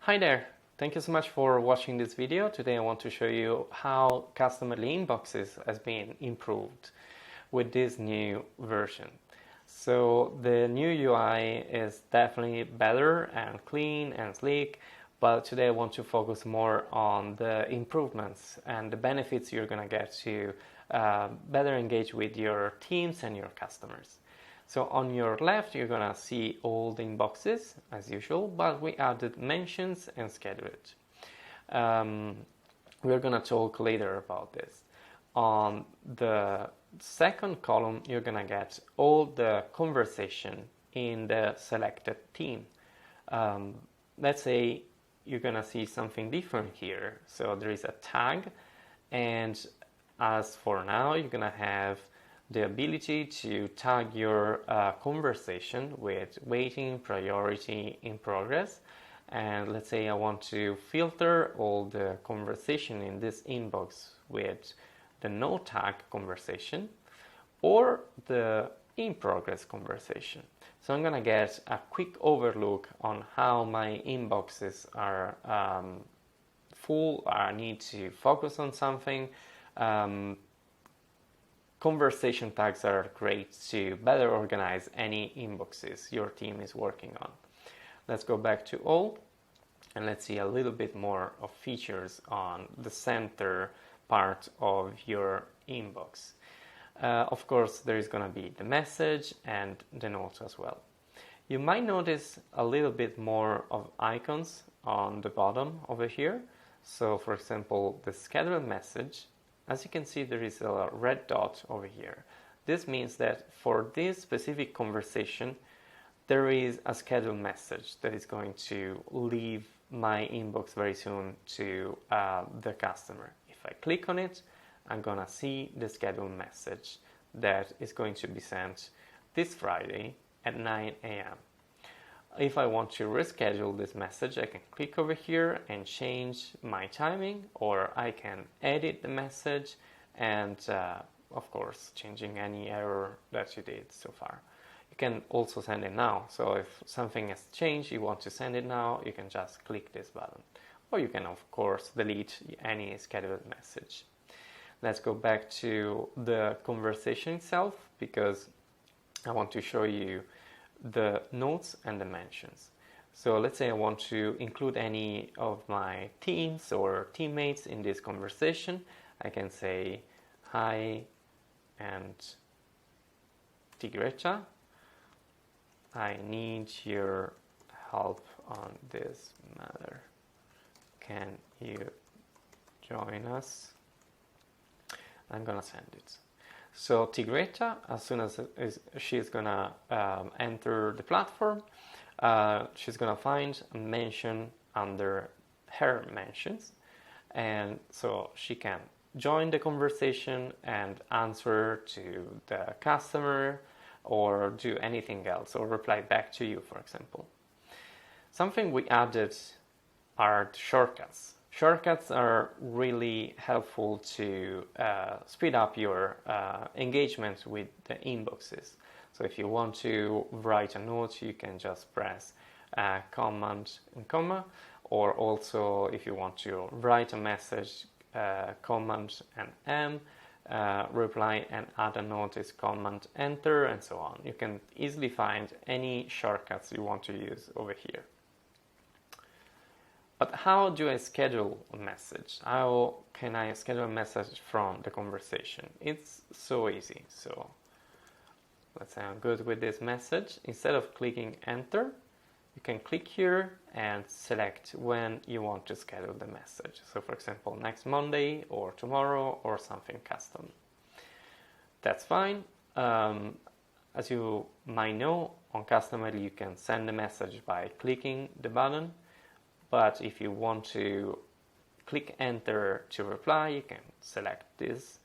Hi there, thank you so much for watching this video. Today I want to show you how Customerly Inboxes has been improved with this new version. So the new UI is definitely better and clean and sleek, but today I want to focus more on the improvements and the benefits you're gonna get to better engage with your teams and your customers. So on your left, you're gonna see all the inboxes as usual, but we added mentions and scheduled. We're gonna talk later about this. On the second column, you're gonna get all the conversation in the selected team. Let's say you're gonna see something different here. So there is a tag, and as for now, you're gonna have the ability to tag your conversation with waiting, priority, in progress. And let's say I want to filter all the conversation in this inbox with the no tag conversation or the in progress conversation. So I'm gonna get a quick overlook on how my inboxes are full, I need to focus on something. Conversation tags are great to better organize any inboxes your team is working on. Let's go back to all and let's see a little bit more of features on the center part of your inbox. Of course, there is going to be the message and the notes as well. You might notice a little bit more of icons on the bottom over here. So for example, the scheduled message. As you can see, there is a red dot over here. This means that for this specific conversation, there is a scheduled message that is going to leave my inbox very soon to the customer. If I click on it, I'm gonna see the scheduled message that is going to be sent this Friday at 9 a.m. If I want to reschedule this message, I can click over here and change my timing, or I can edit the message and of course changing any error that you did so far. You can also send it now. So if something has changed, you want to send it now, you can just click this button. Or you can of course delete any scheduled message. Let's go back to the conversation itself because I want to show you the notes and the mentions. So let's say I want to include any of my teams or teammates in this conversation. I can say, hi, and Tigretta, I need your help on this matter. Can you join us? I'm gonna send it. So Tigretta, as soon as she's gonna enter the platform, she's gonna find a mention under her mentions, and so she can join the conversation and answer to the customer or do anything else or reply back to you, for example. Something we added are shortcuts. Shortcuts are really helpful to speed up your engagement with the inboxes. So if you want to write a note, you can just press command and comma, or also if you want to write a message, command and M, reply and add a note is command enter, and so on. You can easily find any shortcuts you want to use over here. But how do I schedule a message? How can I schedule a message from the conversation? It's so easy. So let's say I'm good with this message. Instead of clicking enter, you can click here and select when you want to schedule the message. So for example, next Monday or tomorrow or something custom. That's fine. As you might know, on Customerly you can send a message by clicking the button. But if you want to click enter to reply, you can select this.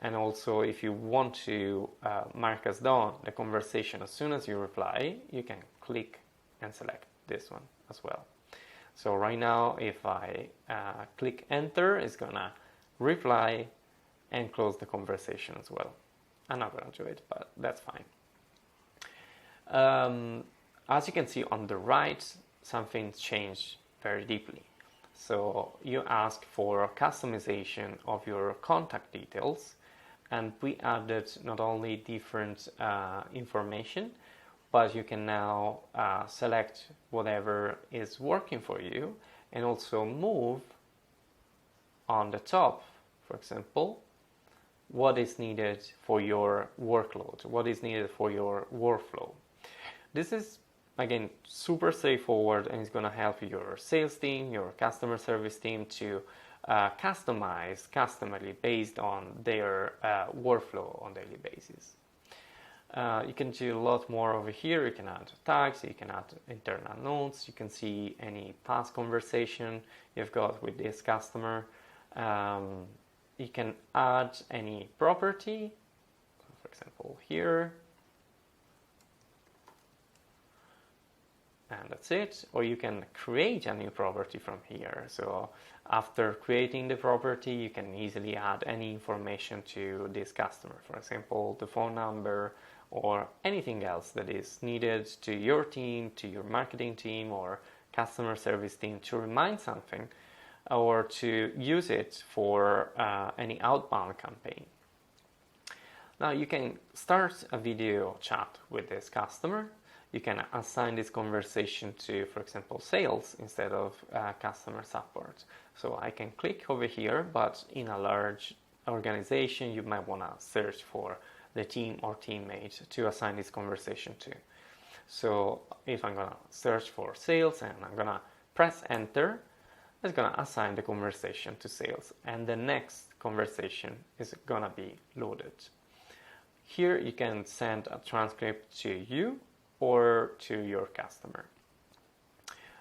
And also if you want to mark as done the conversation as soon as you reply, you can click and select this one as well. So right now, if I click enter, it's gonna reply and close the conversation as well. I'm not gonna do it, but that's fine. As you can see on the right, something changed very deeply. So you ask for customization of your contact details, and we added not only different information, but you can now select whatever is working for you and also move on the top, for example, what is needed for your workload, what is needed for your workflow. This is, again, super straightforward, and it's going to help your sales team, your customer service team to customize customarily based on their workflow on a daily basis. You can do a lot more over here. You can add tags, you can add internal notes, you can see any past conversation you've got with this customer. You can add any property, for example here, and that's it. Or you can create a new property from here. So after creating the property, you can easily add any information to this customer, for example the phone number or anything else that is needed to your team, to your marketing team or customer service team to remind something, or to use it for any outbound campaign. Now you can start a video chat with this customer. You can assign this conversation to, for example, sales instead of customer support. So I can click over here, but in a large organization, you might want to search for the team or teammate to assign this conversation to. So if I'm going to search for sales and I'm going to press enter, it's going to assign the conversation to sales, and the next conversation is going to be loaded. Here you can send a transcript to you or to your customer.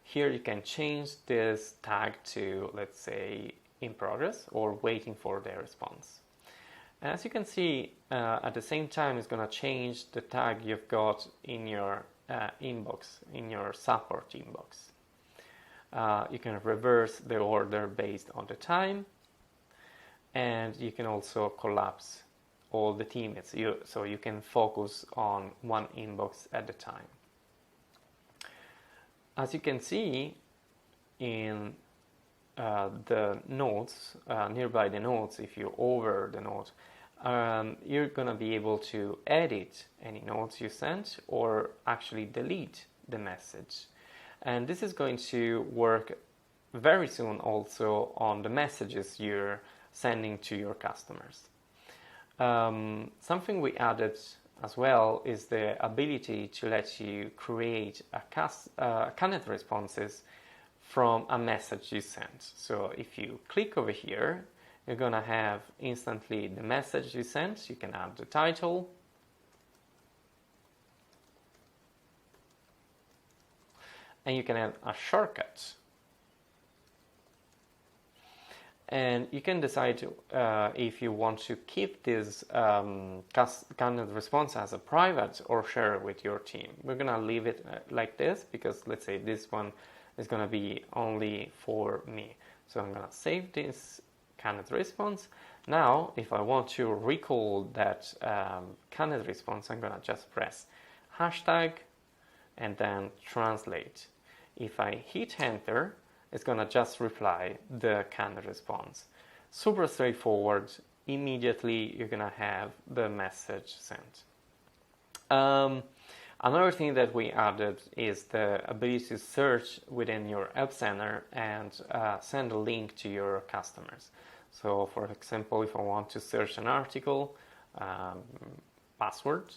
Here you can change this tag to, let's say, in progress or waiting for their response. And as you can see, at the same time, it's going to change the tag you've got in your inbox, in your support inbox. You can reverse the order based on the time, and you can also collapse all the teammates, so you can focus on one inbox at a time. As you can see in the notes, nearby the notes, if you hover the note, you're going to be able to edit any notes you sent or actually delete the message. And this is going to work very soon also on the messages you're sending to your customers. Something we added as well is the ability to let you create a canned responses from a message you sent. So if you click over here, you're going to have instantly the message you sent. You can add the title, and you can add a shortcut. And you can decide if you want to keep this canned response as a private or share it with your team. We're going to leave it like this because let's say this one is going to be only for me. So I'm going to save this canned response. Now, if I want to recall that canned response, I'm going to just press hashtag and then translate. If I hit enter, it's going to just reply the canned response. Super straightforward. Immediately you're going to have the message sent. Another thing that we added is the ability to search within your Help Center and send a link to your customers. So for example, if I want to search an article, password,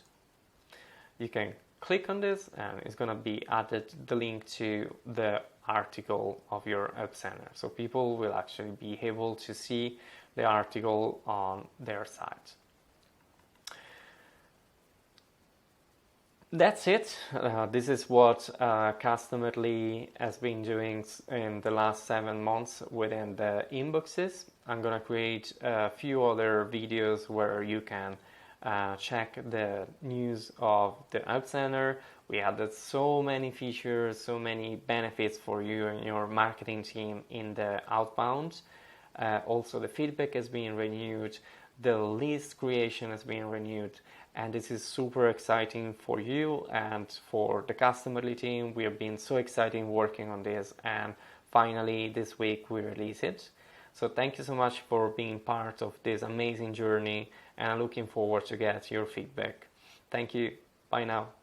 you can click on this and it's going to be added the link to the article of your Help Center. So people will actually be able to see the article on their site. That's it. This is what Customerly has been doing in the last 7 months within the inboxes. I'm going to create a few other videos where you can check the news of the Help Center. We added so many features, so many benefits for you and your marketing team in the outbound. Also, the feedback has been renewed, the list creation has been renewed, and this is super exciting for you and for the Customerly team. We have been so excited working on this, and finally this week we release it. So thank you so much for being part of this amazing journey, and I'm looking forward to get your feedback. Thank you. Bye now.